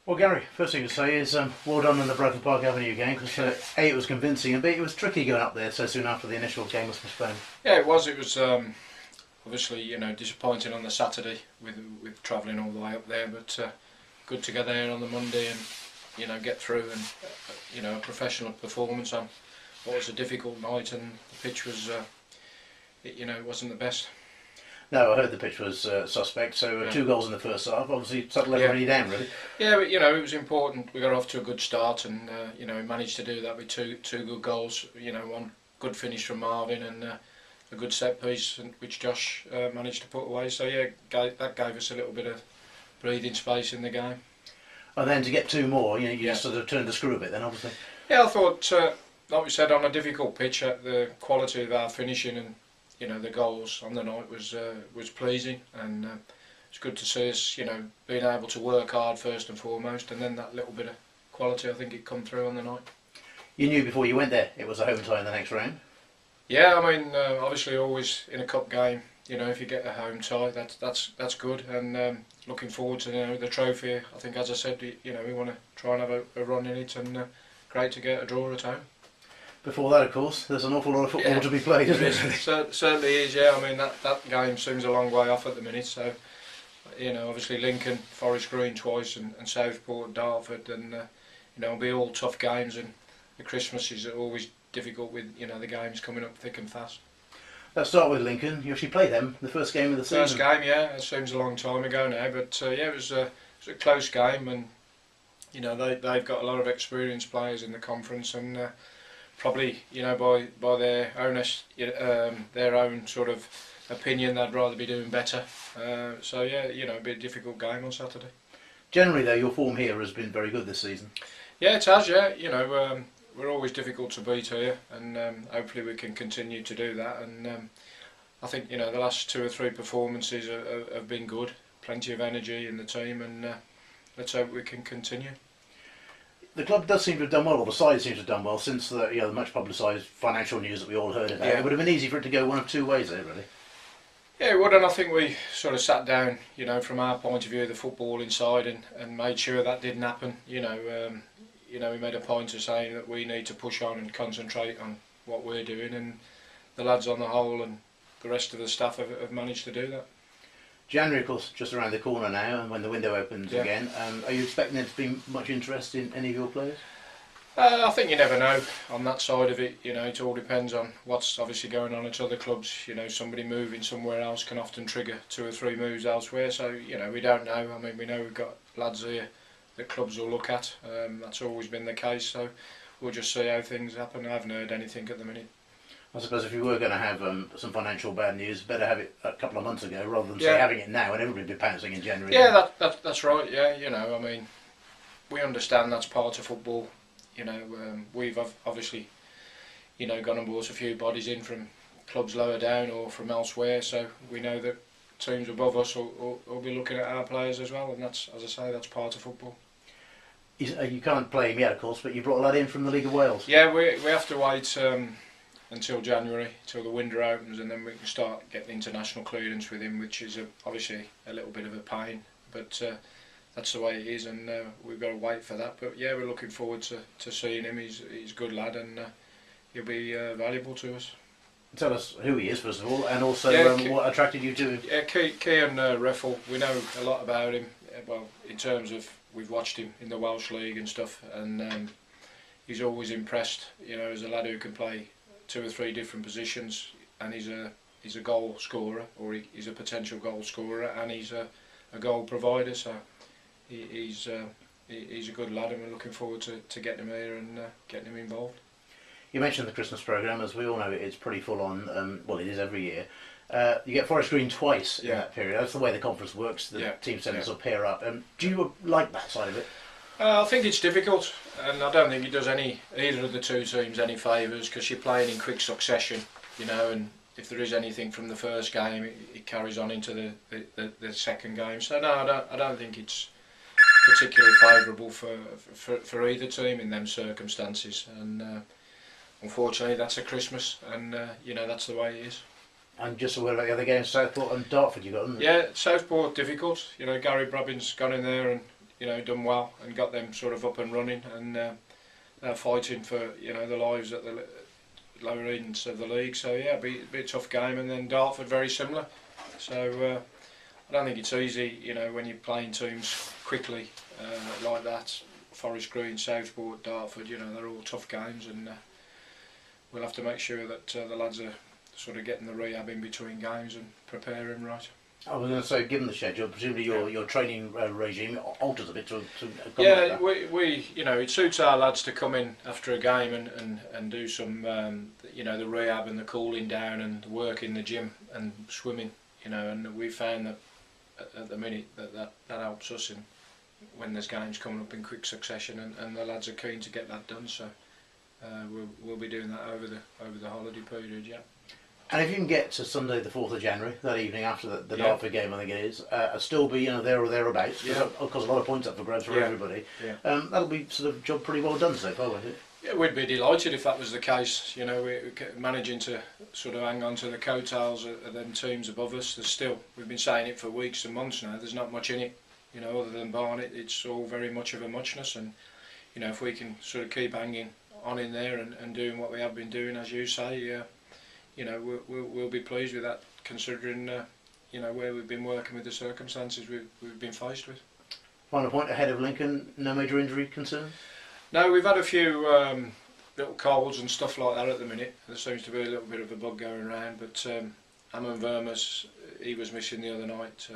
Well, Gary, first thing to say is well done on the Bradford Park Avenue game because A, it was convincing, and B, it was tricky going up there so soon after the initial game was postponed. Yeah, it was. It was obviously disappointing on the Saturday with travelling all the way up there, but good to get there on the Monday and get through and a professional performance on what was a difficult night, and the pitch was it wasn't the best. No, I heard the pitch was suspect, so Yeah. 2 goals in the first half, obviously settled everybody down really. Yeah, but it was important. We got off to a good start, and we managed to do that with two good goals. One good finish from Marvin and a good set piece, which Josh managed to put away. So yeah, that gave us a little bit of breathing space in the game. And then to get 2 more, you Yeah. sort of turned the screw a bit then, obviously. Yeah, I thought, like we said, on a difficult pitch, the quality of our finishing and the goals on the night was pleasing, and it's good to see us being able to work hard first and foremost, and then that little bit of quality, I think it come through on the night. You knew before you went there it was a home tie in the next round. Yeah, I mean, obviously always in a cup game, if you get a home tie, that's good, and looking forward to the trophy. I think, as I said, we want to try and have a run in it, and great to get a draw at home. Before that, of course, there's an awful lot of football to be played, isn't it? Certainly is, yeah. I mean, that game seems a long way off at the minute, so obviously Lincoln, Forest Green twice, and Southport, Dartford, and it'll be all tough games, and the Christmas is always difficult with the games coming up thick and fast. Let's start with Lincoln. You actually played them the first game of the season. First game, yeah. It seems a long time ago now, but yeah, it was a close game, and they've got a lot of experienced players in the conference, and probably by their own sort of opinion, they'd rather be doing better. So yeah, it'll be a difficult game on Saturday. Generally, though, your form here has been very good this season. Yeah, it has. Yeah, we're always difficult to beat here, and hopefully we can continue to do that. And I think the last 2 or 3 performances have been good. Plenty of energy in the team, and let's hope we can continue. The club does seem to have done well, or the side seems to have done well, since the much publicised financial news that we all heard about. Yeah. It would have been easy for it to go one of 2 ways there, really. Yeah, it would, and I think we sort of sat down, from our point of view, the football inside, and made sure that didn't happen. We made a point of saying that we need to push on and concentrate on what we're doing, and the lads on the whole and the rest of the staff have managed to do that. January, of course, just around the corner now, and when the window opens again, are you expecting there to be much interest in any of your players? I think you never know on that side of it. It all depends on what's obviously going on at other clubs. Somebody moving somewhere else can often trigger 2 or 3 moves elsewhere. So we don't know. I mean, we know we've got lads here that clubs will look at. That's always been the case. So we'll just see how things happen. I haven't heard anything at the minute. I suppose if you were going to have some financial bad news, better have it a couple of months ago rather than say having it now and everybody be pouncing in January. Yeah, that's right. Yeah, I mean, we understand that's part of football. We've obviously, gone and brought a few bodies in from clubs lower down or from elsewhere, so we know that teams above us will be looking at our players as well, and that's, as I say, that's part of football. You can't play him yet, of course, but you brought a lad in from the League of Wales. Yeah, we have to wait until January, till the window opens, and then we can start getting international clearance with him, which is obviously a little bit of a pain, but that's the way it is, and we've got to wait for that. But yeah, we're looking forward to seeing him. He's a good lad, and he'll be valuable to us. Tell us who he is, first of all, and also what attracted you to him. Yeah, Cian Reffel, we know a lot about him, well, in terms of we've watched him in the Welsh League and stuff, and he's always impressed, as a lad who can play 2 or 3 different positions, and he's a goal scorer, or he's a potential goal scorer, and he's a goal provider, so he's a good lad, and we're looking forward to getting him here and getting him involved. You mentioned the Christmas programme. As we all know, it's pretty full on. Well, it is every year. You get Forest Green twice in that period. That's the way the conference works. The teams tend to sort of pair up. Do you like that side of it? I think it's difficult, and I don't think it does either of the 2 teams any favours, because you're playing in quick succession, and if there is anything from the first game, it carries on into the second game. So no, I don't think it's particularly favourable for either team in them circumstances, and unfortunately that's a Christmas, and that's the way it is. And just a word about the other games, Southport and Dartford you got, haven't you? Yeah, Southport difficult. Gary Brabbin's gone in there, and done well and got them sort of up and running, and they're fighting for the lives at the lower ends of the league. So yeah, be a tough game. And then Dartford very similar. So I don't think it's easy, when you're playing teams quickly like that. Forest Green, Southport, Dartford, they're all tough games, and we'll have to make sure that the lads are sort of getting the rehab in between games and preparing right. I was going to say, given the schedule, presumably your training regime alters a bit to yeah, we it suits our lads to come in after a game and do some the rehab and the cooling down and work in the gym and swimming, and we found that at the minute that helps us in when there's games coming up in quick succession, and the lads are keen to get that done. So we'll be doing that over the holiday period. Yeah. And if you can get to Sunday the 4th of January, that evening after the Dartford game, I think it is, still be there or thereabouts, because a lot of points up for grabs for everybody. Yeah. That'll be sort of job pretty well done so far, won't it? Yeah, we'd be delighted if that was the case. We're managing to sort of hang on to the coattails of them teams above us. We've been saying it for weeks and months now, there's not much in it, other than Barnet. It's all very much of a muchness, and if we can sort of keep hanging on in there and doing what we have been doing, as you say, we'll be pleased with that, considering where we've been working with the circumstances we've been faced with. Final point, ahead of Lincoln, no major injury concerns? No, we've had a few little colds and stuff like that at the minute. There seems to be a little bit of a bug going around, but Amon Vermes, he was missing the other night.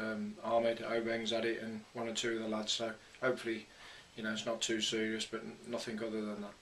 Ahmed Obeng's had it, and one or two of the lads, so hopefully it's not too serious, but nothing other than that.